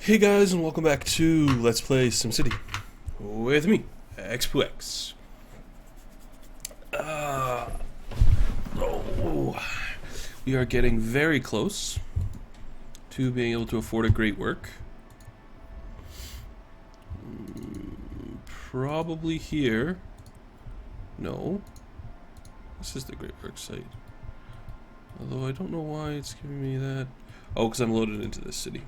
Hey guys, and welcome back to Let's Play SimCity with me, X2X. We are getting very close to being able to afford a great work. Probably here. No. This is the great work site. Although I don't know why it's giving me that. Oh, because I'm loaded into this city.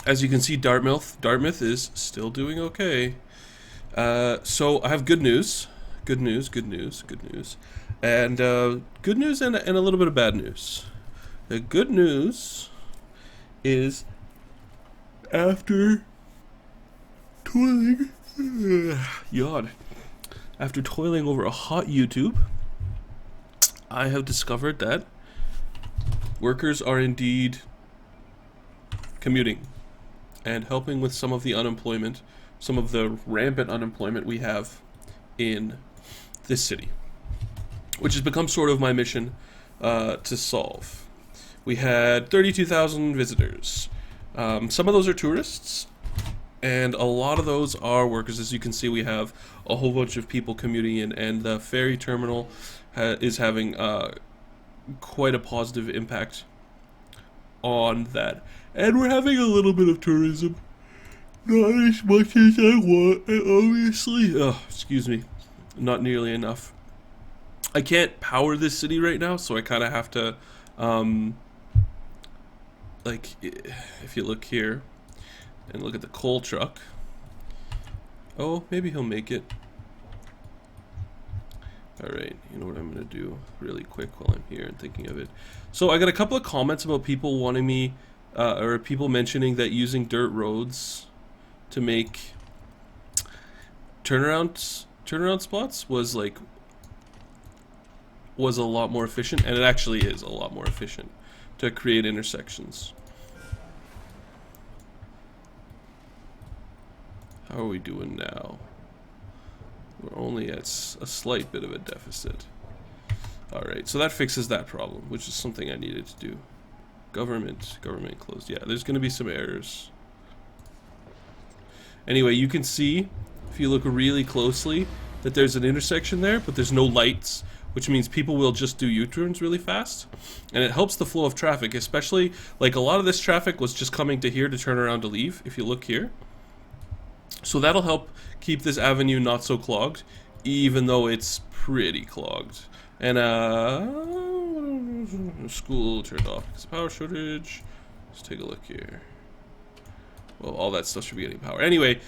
As you can see, Dartmouth is still doing okay. So I have good news, and good news and a little bit of bad news. The good news is after toiling, after toiling over a hot YouTube, I have discovered that workers are indeed commuting and helping with some of the unemployment, some of the rampant unemployment we have in this city, which has become sort of my mission to solve. We had 32,000 visitors. Some of those are tourists, and a lot of those are workers. As you can see, we have a whole bunch of people commuting in, and the ferry terminal is having quite a positive impact on that. And we're having a little bit of tourism. Not as much as I want, and obviously, excuse me, not nearly enough. I can't power this city right now, so I kind of have to, like, if you look here, and look at the coal truck. Oh, maybe he'll make it. Alright, you know what I'm going to do really quick while I'm here and thinking of it. So I got a couple of comments about people wanting me, or people mentioning that using dirt roads to make turnaround spots was a lot more efficient, and it actually is a lot more efficient to create intersections. How are we doing now? We're only at a slight bit of a deficit. Alright, so that fixes that problem, which is something I needed to do. Government closed. Yeah, there's going to be some errors. Anyway, you can see, if you look really closely, that there's an intersection there, but there's no lights, which means people will just do U-turns really fast. And it helps the flow of traffic, especially, like, a lot of this traffic was just coming to here to turn around to leave, if you look here. So that'll help keep this avenue not so clogged, even though it's pretty clogged. And school turned off because of power shortage. Let's take a look here. Well, all that stuff should be getting power. Anyway,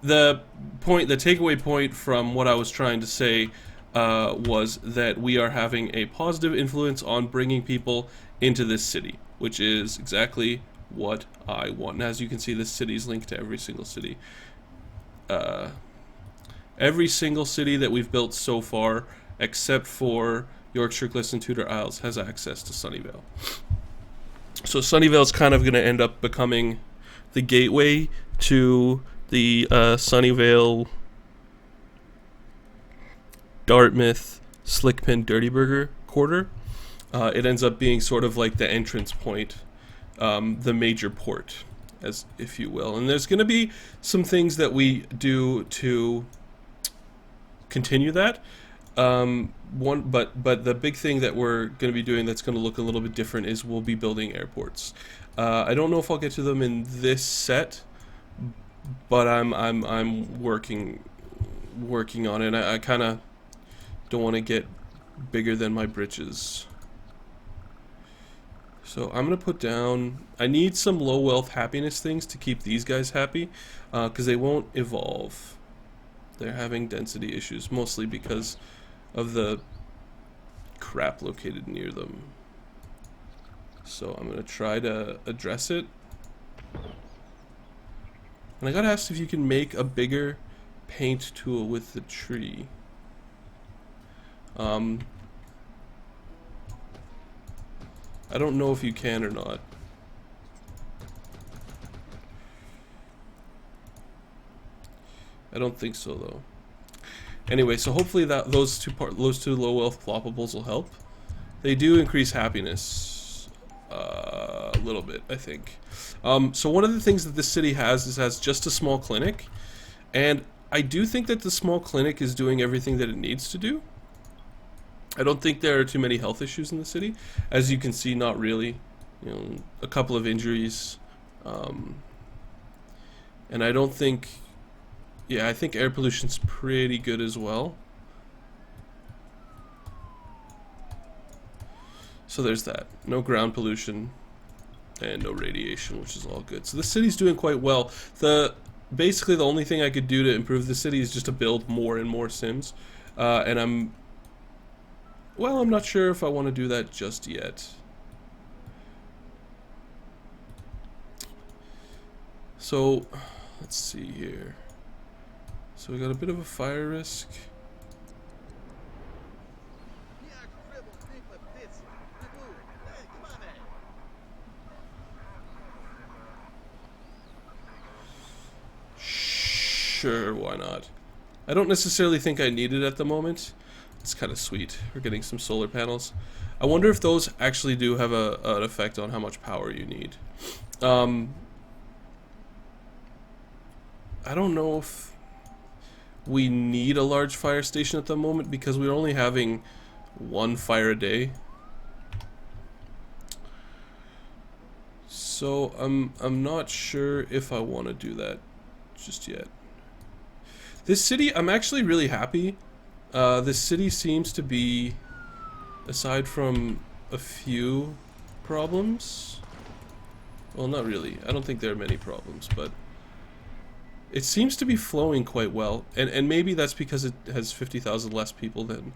the takeaway point from what I was trying to say was that we are having a positive influence on bringing people into this city, which is exactly what I want. And as you can see, this city is linked to every single city. Every single city that we've built so far, except for Yorkshire, Cliffs, and Tutor Isles, has access to Sunnyvale. So Sunnyvale is kind of going to end up becoming the gateway to the Sunnyvale, Dartmouth, Slickpin, Dirty Burger quarter. It ends up being sort of like the entrance point, the major port, as if you will. And there's going to be some things that we do to continue that. But the big thing that we're going to be doing that's going to look a little bit different is we'll be building airports. I don't know if I'll get to them in this set, but I'm working on it. I kind of don't want to get bigger than my britches. So I'm going to put down, I need some low wealth happiness things to keep these guys happy, because they won't evolve. They're having density issues, mostly because of the crap located near them. So I'm going to try to address it. And I got asked if you can make a bigger paint tool with the tree. I don't know if you can or not. I don't think so, though. Anyway, so hopefully those two low wealth ploppables will help. They do increase happiness. little bit, I think. So one of the things that this city has just a small clinic, and I do think that the small clinic is doing everything that it needs to do. I don't think there are too many health issues in the city. As you can see, not really. You know, a couple of injuries. And I don't think... Yeah, I think air pollution's pretty good as well. So there's that. No ground pollution and no radiation, which is all good. So the city's doing quite well. Basically the only thing I could do to improve the city is just to build more and more Sims. And I'm not sure if I want to do that just yet. So, let's see here. So we got a bit of a fire risk. Sure, why not? I don't necessarily think I need it at the moment. It's kind of sweet. We're getting some solar panels. I wonder if those actually do have an effect on how much power you need. I don't know if we need a large fire station at the moment because we're only having one fire a day. So I'm not sure if I want to do that just yet. This city, I'm actually really happy. This city seems to be, aside from a few problems, well, not really. I don't think there are many problems, but it seems to be flowing quite well. And maybe that's because it has 50,000 less people than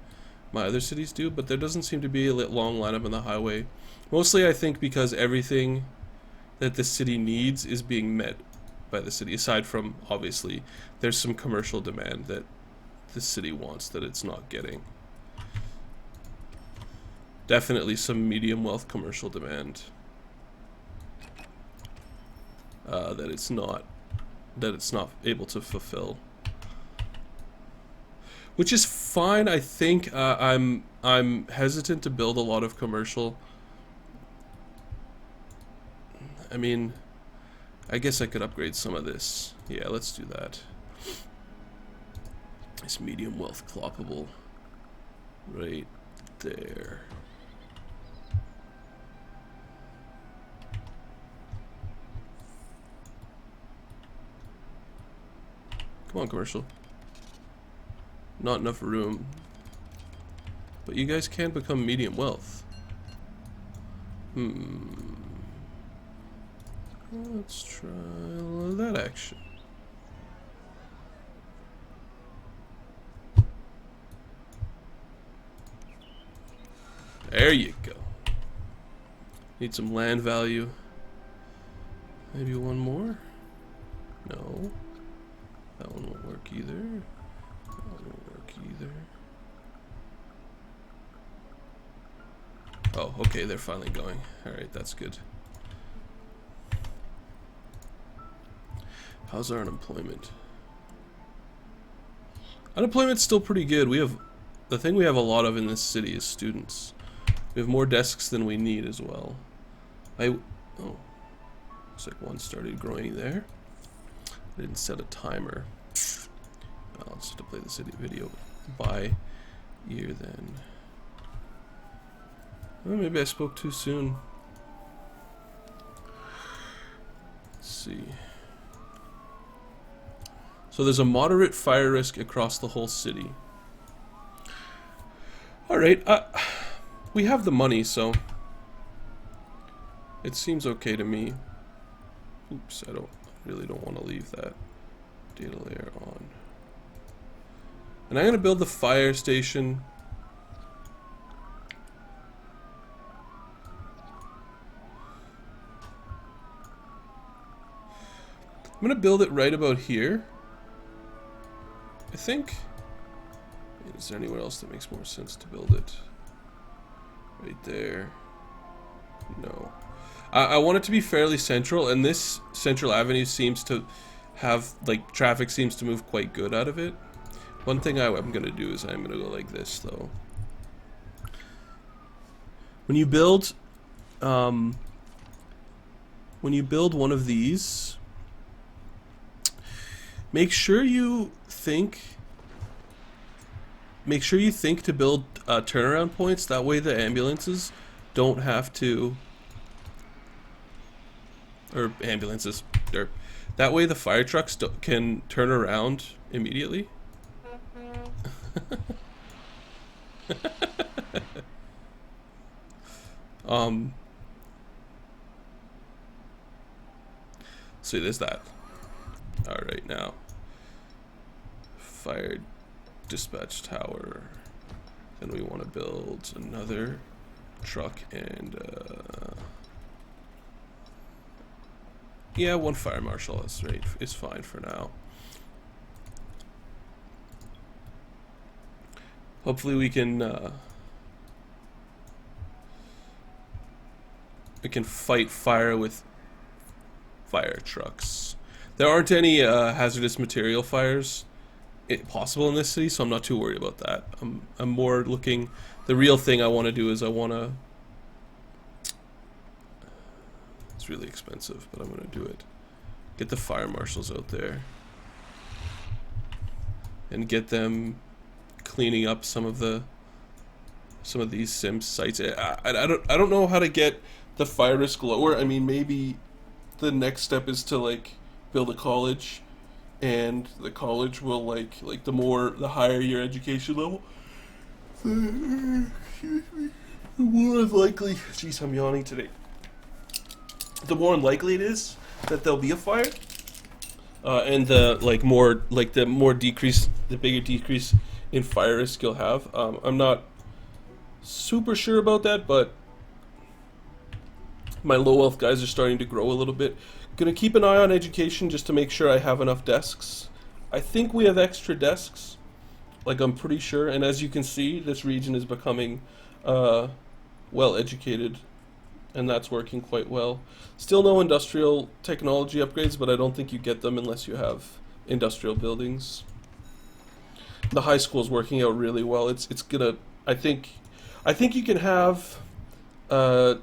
my other cities do, but there doesn't seem to be a long lineup on the highway. Mostly, I think, because everything that the city needs is being met by the city, aside from, obviously, there's some commercial demand that the city wants that it's not getting. Definitely some medium wealth commercial demand that it's not able to fulfill, which is fine. I think I'm hesitant to build a lot of commercial. I mean, I guess I could upgrade some of this. Yeah, let's do that. It's medium wealth clockable right there. Come on, commercial. Not enough room. But you guys can become medium wealth. Let's try that action. There you go. Need some land value. Maybe one more? No. That one won't work either. That one won't work either. Oh, okay, they're finally going. Alright, that's good. How's our unemployment? Unemployment's still pretty good. The thing we have a lot of in this city is students. We have more desks than we need as well. Oh, looks like one started growing there. I didn't set a timer. I'll just have to play the city video by ear then. Well, maybe I spoke too soon. Let's see. So there's a moderate fire risk across the whole city. Alright, we have the money, so it seems okay to me. Oops, I really don't want to leave that data layer on. And I'm going to build the fire station. I'm going to build it right about here, I think. Is there anywhere else that makes more sense to build it? Right there. No. I want it to be fairly central, and this central avenue seems to have, like, traffic seems to move quite good out of it. One thing I'm going to do is I'm going to go like this, though. When you build when you build one of these, make sure you think to build turnaround points. That way the ambulances don't have to, or ambulances, or that way the fire trucks can turn around immediately. So there's that. Alright, now fire dispatch tower. Then we want to build another truck and yeah, one fire marshal is fine for now. Hopefully we can fight fire with fire trucks. There aren't any hazardous material fires possible in this city, so I'm not too worried about that. I'm more looking. The real thing I want to do is I want to. It's really expensive, but I'm going to do it. Get the fire marshals out there and get them cleaning up some of these Sims sites. I don't know how to get the fire risk lower. I mean, maybe the next step is to like build a college, and the college will like the higher your education level, the more unlikely. Jeez, I'm yawning today. The more unlikely it is that there'll be a fire, and the bigger decrease in fire risk you'll have. I'm not super sure about that, but my low wealth guys are starting to grow a little bit. Gonna keep an eye on education just to make sure I have enough desks. I think we have extra desks, like I'm pretty sure, and as you can see, this region is becoming well educated, and that's working quite well. Still no industrial technology upgrades, but I don't think you get them unless you have industrial buildings. The high school is working out really well. It's gonna, I think you can have 8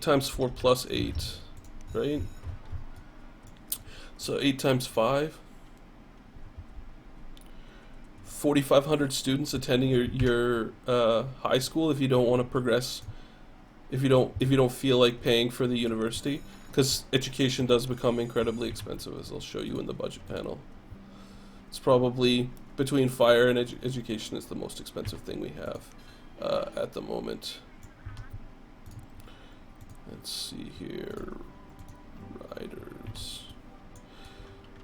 times 4 plus 8, right? So 8 times 5. 4,500 students attending your high school if you don't want to progress. If you don't feel like paying for the university, because education does become incredibly expensive, as I'll show you in the budget panel. It's probably between fire and education is the most expensive thing we have at the moment. Let's see here, riders.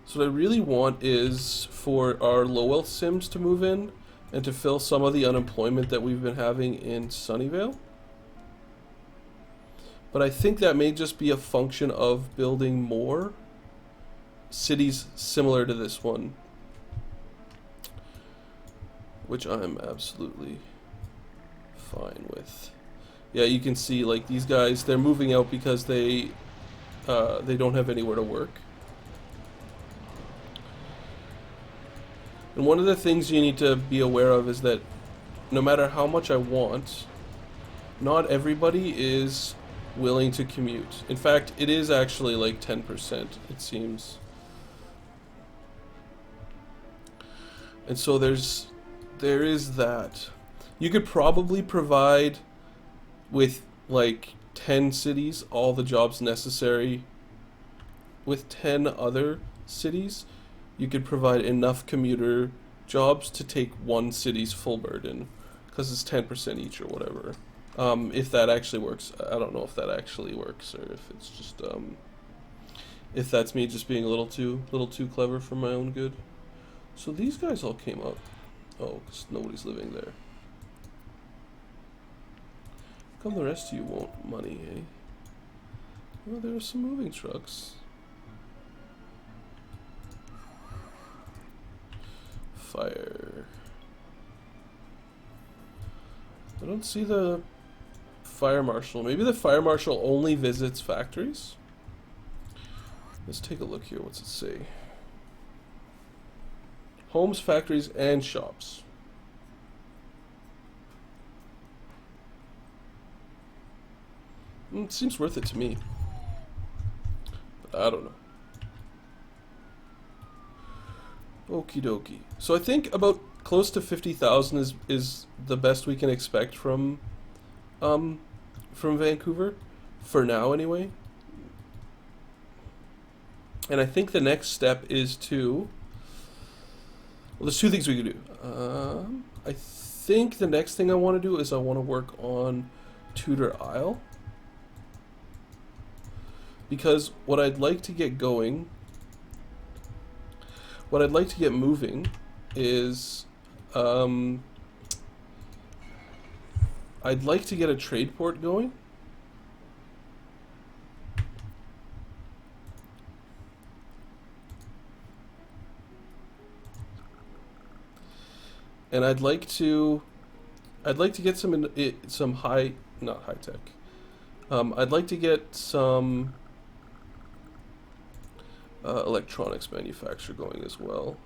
So what I really want is for our low wealth Sims to move in and to fill some of the unemployment that we've been having in Sunnyvale. But I think that may just be a function of building more cities similar to this one, which I'm absolutely fine with. Yeah, you can see like these guys, they're moving out because they don't have anywhere to work. And one of the things you need to be aware of is that no matter how much I want, not everybody is willing to commute. In fact, it is actually like 10%, it seems. And so there is that. You could probably provide with like 10 cities all the jobs necessary. With 10 other cities, you could provide enough commuter jobs to take one city's full burden, because it's 10% each or whatever. If that actually works, I don't know if that actually works, or if it's just if that's me just being a little too clever for my own good. So these guys all came up. Oh, because nobody's living there. How come the rest of you want money, eh? Well, there are some moving trucks. Fire. I don't see the fire marshal. Maybe the fire marshal only visits factories? Let's take a look here. What's it say? Homes, factories, and shops. It seems worth it to me. I don't know. Okie dokie. So I think about close to 50,000 is the best we can expect from Vancouver, for now anyway. And I think the next step is to... Well, there's two things we can do. I think the next thing I want to do is I want to work on Tutor Isle. Because what I'd like to get going, what I'd like to get moving is, I'd like to get a trade port going. And I'd like to get some high, not high tech. I'd like to get some electronics manufacture going as well.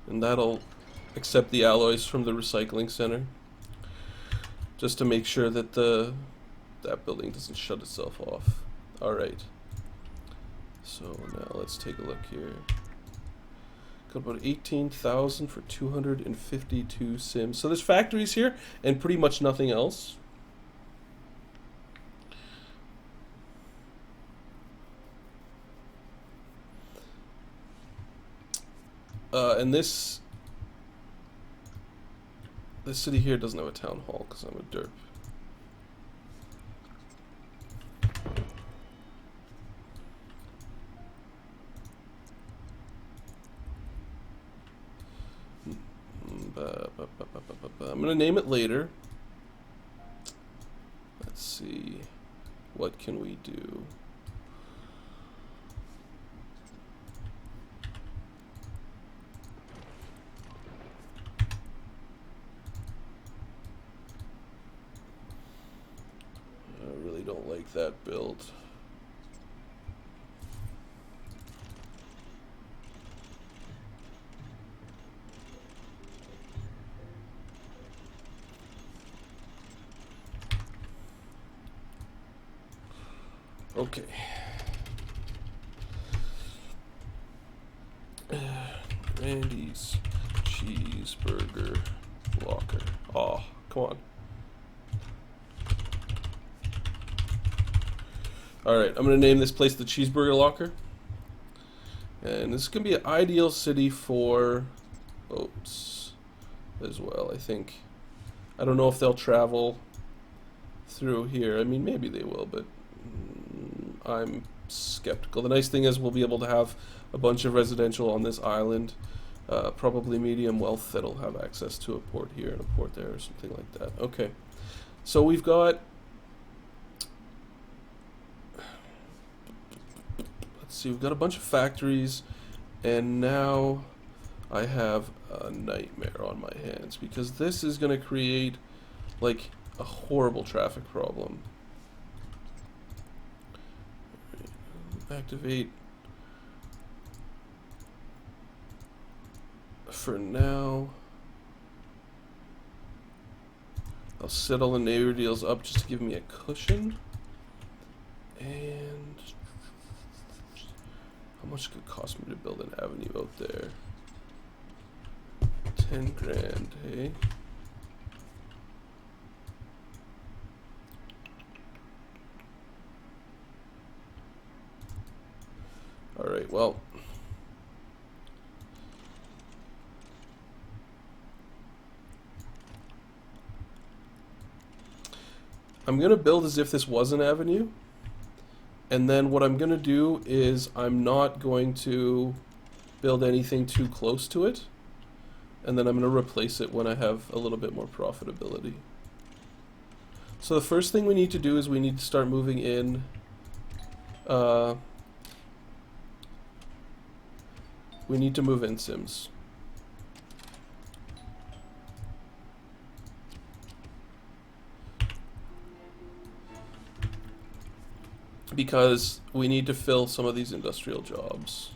And that'll accept the alloys from the recycling center, just to make sure that that building doesn't shut itself off. Alright, so now let's take a look here. Got about 18,000 for 252 Sims. So there's factories here and pretty much nothing else. And this city here doesn't have a town hall because I'm a derp. I'm gonna name it later. Let's see, what can we do? I really don't like that build. Okay. Randy's cheeseburger locker. Oh, come on. Alright, I'm going to name this place the Cheeseburger Locker. And this is going to be an ideal city for boats as well, I think. I don't know if they'll travel through here. I mean, maybe they will, but I'm skeptical. The nice thing is we'll be able to have a bunch of residential on this island, probably medium wealth that'll have access to a port here and a port there or something like that. Okay, so we've got, let's see, we've got a bunch of factories, and now I have a nightmare on my hands because this is going to create like a horrible traffic problem. Activate for now. I'll set all the neighbor deals up just to give me a cushion. And how much could it cost me to build an avenue out there? 10 grand, hey? Alright, well, I'm going to build as if this was an avenue, and then what I'm going to do is I'm not going to build anything too close to it, and then I'm going to replace it when I have a little bit more profitability. So the first thing we need to do is we need to start moving in we need to move in Sims. because we need to fill some of these industrial jobs.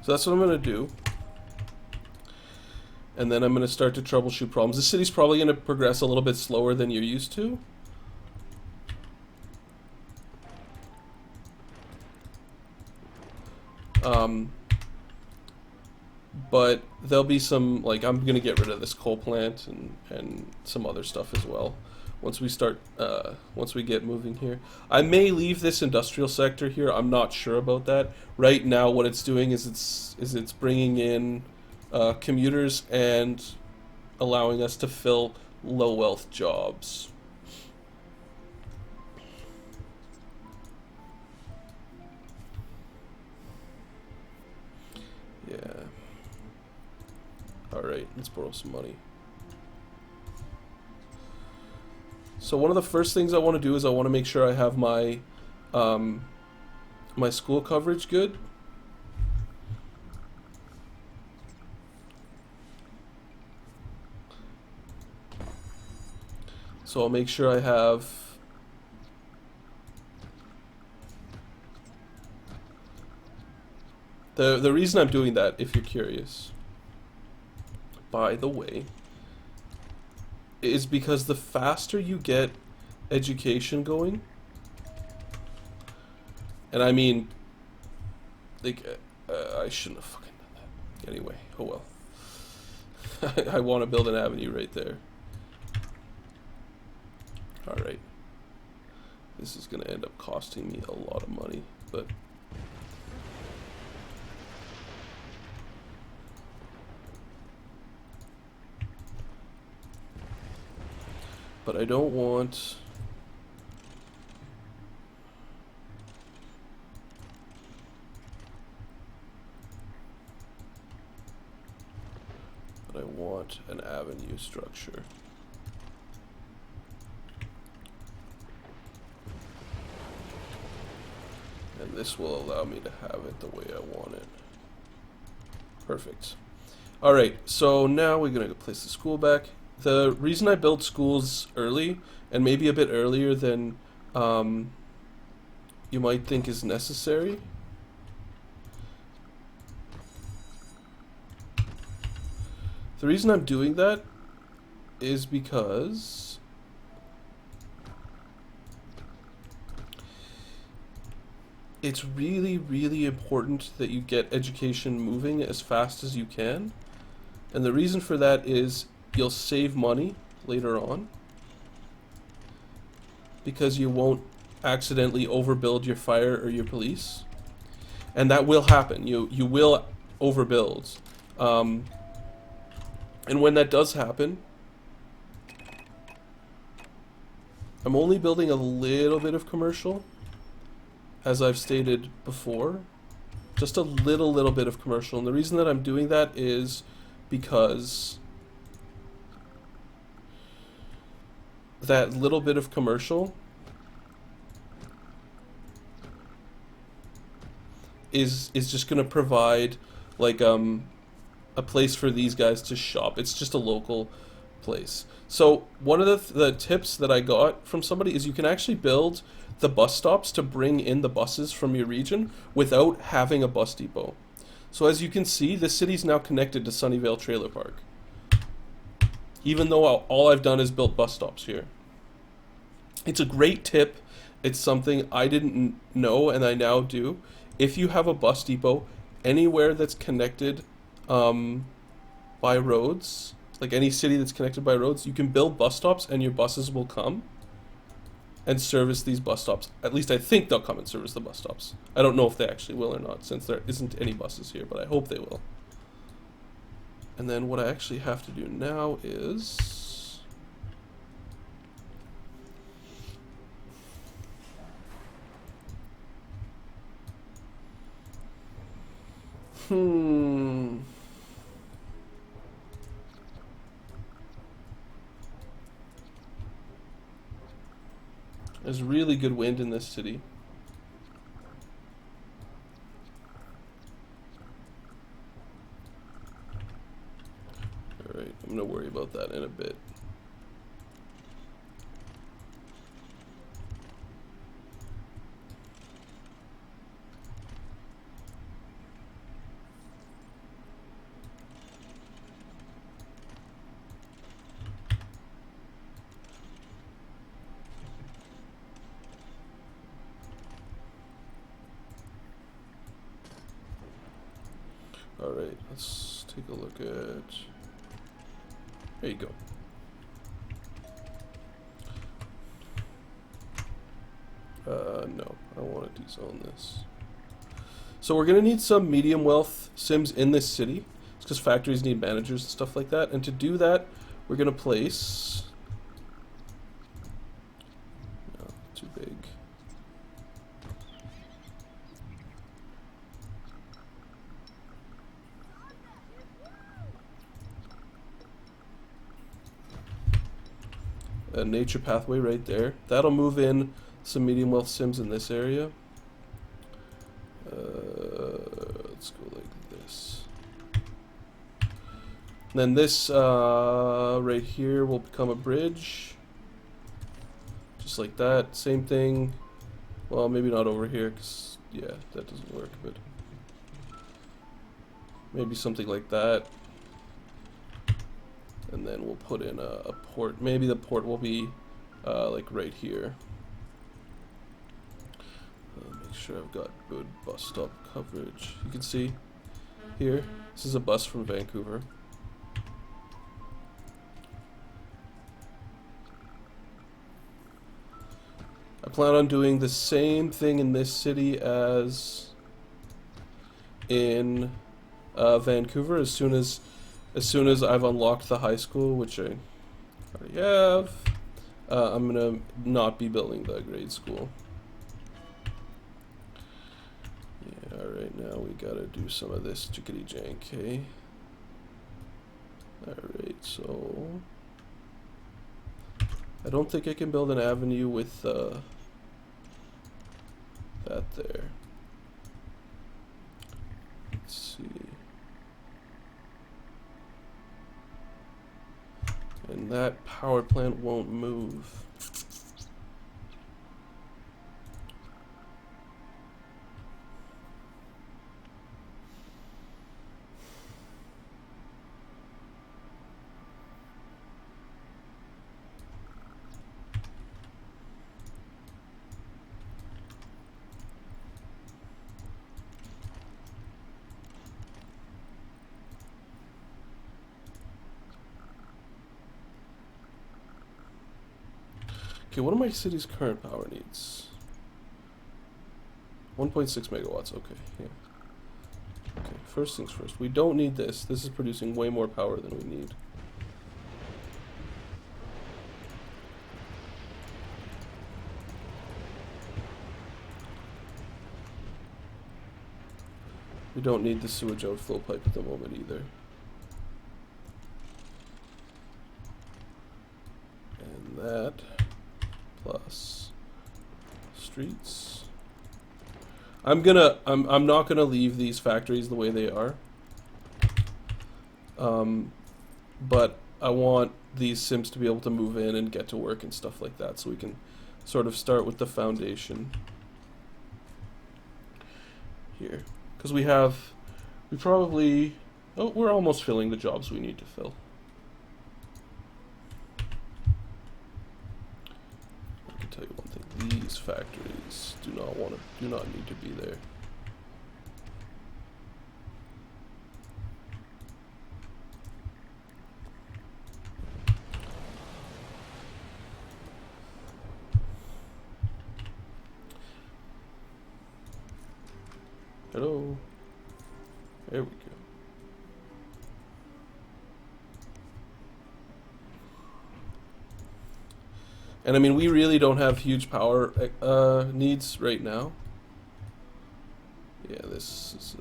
So that's what I'm going to do. And then I'm going to start to troubleshoot problems. The city's probably going to progress a little bit slower than you're used to. But there'll be some, like, I'm going to get rid of this coal plant and some other stuff as well once we start, once we get moving here. I may leave this industrial sector here. I'm not sure about that. Right now what it's doing is it's bringing in commuters and allowing us to fill low wealth jobs. Yeah. Alright, let's borrow some money. So one of the first things I want to do is I want to make sure I have my my school coverage good. So I'll make sure I have the reason I'm doing that, if you're curious, by the way, is because the faster you get education going, and I mean, like, I shouldn't have fucking done that. Anyway, oh well. I want to build an avenue right there. Alright. This is going to end up costing me a lot of money, but... But I don't want... But I want an avenue structure. And this will allow me to have it the way I want it. Perfect. Alright, so now we're going to place the school back. The reason I built schools early, and maybe a bit earlier than you might think is necessary, the reason I'm doing that is because it's really, really important that you get education moving as fast as you can. And the reason for that is you'll save money later on because you won't accidentally overbuild your fire or your police. And that will happen. You will overbuild. And when that does happen, I'm only building a little bit of commercial, as I've stated before. Just a little bit of commercial. And the reason that I'm doing that is because that little bit of commercial is just going to provide like a place for these guys to shop. It's just a local place. So one of the tips that I got from somebody is you can actually build the bus stops to bring in the buses from your region without having a bus depot. So as you can see, this city's now connected to Sunnyvale Trailer Park, even though all I've done is built bus stops here. It's a great tip. It's something I didn't know and I now do. If you have a bus depot anywhere that's connected by roads, like any city that's connected by roads, you can build bus stops and your buses will come and service these bus stops. At least I think they'll come and service the bus stops. I don't know if they actually will or not, since there isn't any buses here, but I hope they will. And then what I actually have to do now is... There's really good wind in this city. I'm gonna worry about that in a bit. Alright, let's take a look at... There you go. No, I want to dezone this. So we're going to need some medium wealth Sims in this city. It's because factories need managers and stuff like that. And to do that, we're going to place... No, too big. A nature pathway right there. That'll move in some medium wealth Sims in this area. Let's go like this. And then this right here will become a bridge. Just like that. Same thing. Well, maybe not over here, because, yeah, that doesn't work, but maybe something like that. And then we'll put in a port. Maybe the port will be like right here. Make sure I've got good bus stop coverage. You can see here, this is a bus from Vancouver. I plan on doing the same thing in this city as in Vancouver as soon as I've unlocked the high school, which I already have. I'm gonna not be building the grade school. Yeah, alright, now we gotta do some of this jiggity jank, hey? Alright, so I don't think I can build an avenue with that there. Let's see. And that power plant won't move. Okay, what are my city's current power needs? 1.6 megawatts, okay, yeah. Okay, first things first. We don't need this. This is producing way more power than we need. We don't need the sewage outflow pipe at the moment either. And that plus streets. I'm not gonna leave these factories the way they are. But I want these Sims to be able to move in and get to work and stuff like that, so we can sort of start with the foundation here. Because we're almost filling the jobs we need to fill. I can tell you one thing, these factories do not need to be there. Hello. There we go. And I mean, we really don't have huge power needs right now. Yeah, this is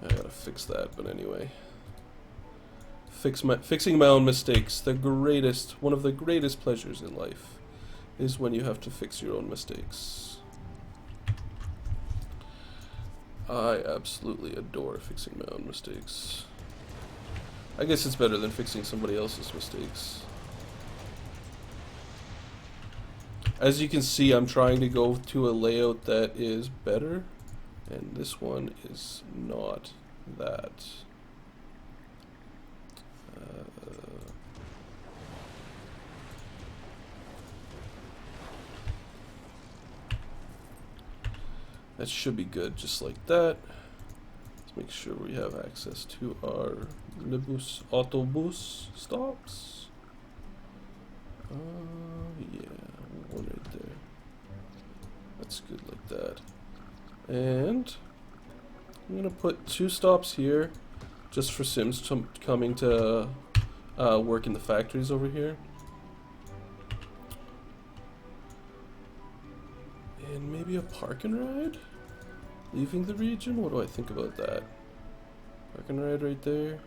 I gotta fix that, but anyway. Fixing my own mistakes. One of the greatest pleasures in life is when you have to fix your own mistakes. I absolutely adore fixing my own mistakes. I guess it's better than fixing somebody else's mistakes. As you can see, I'm trying to go to a layout that is better, and this one is not that. That should be good, just like that. Let's make sure we have access to our autobus stops. Yeah, one right there. That's good like that. And I'm gonna put 2 stops here, just for Sims coming to work in the factories over here. And maybe a park and ride? Leaving the region? What do I think about that? Park and ride right there.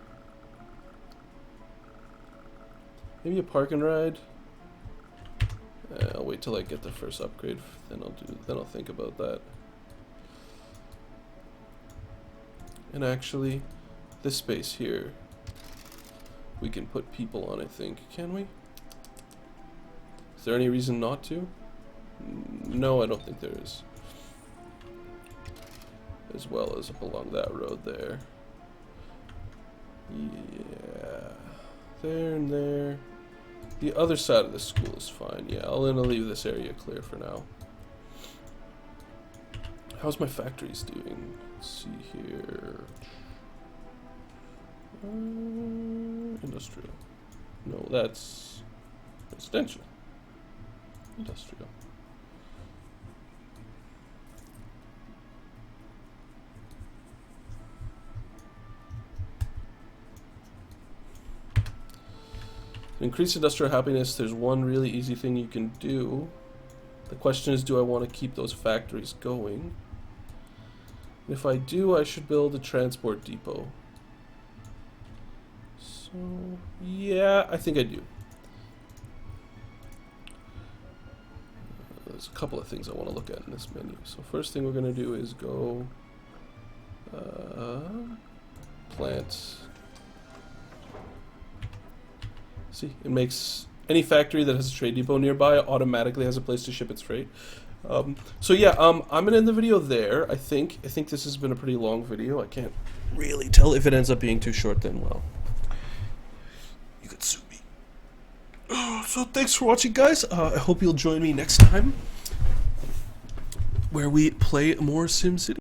Maybe a park and ride. I'll wait till I get the first upgrade, then I'll think about that. And actually, this space here, we can put people on, I think. Can we? Is there any reason not to? No, I don't think there is. As well as along that road there. Yeah. There and there. The other side of the school is fine. Yeah, I'll leave this area clear for now. How's my factories doing? Let's see here. Industrial. No, that's residential. Industrial. To increase industrial happiness, there's one really easy thing you can do. The question is, do I want to keep those factories going? If I do, I should build a transport depot. So, yeah, I think I do. There's a couple of things I want to look at in this menu. So first thing we're going to do is go plant. See, it makes any factory that has a trade depot nearby automatically has a place to ship its freight. So yeah, I'm gonna end the video there. I think this has been a pretty long video. I can't really tell. If it ends up being too short, then well, you could sue me. So thanks for watching, guys. I hope you'll join me next time, where we play more SimCity.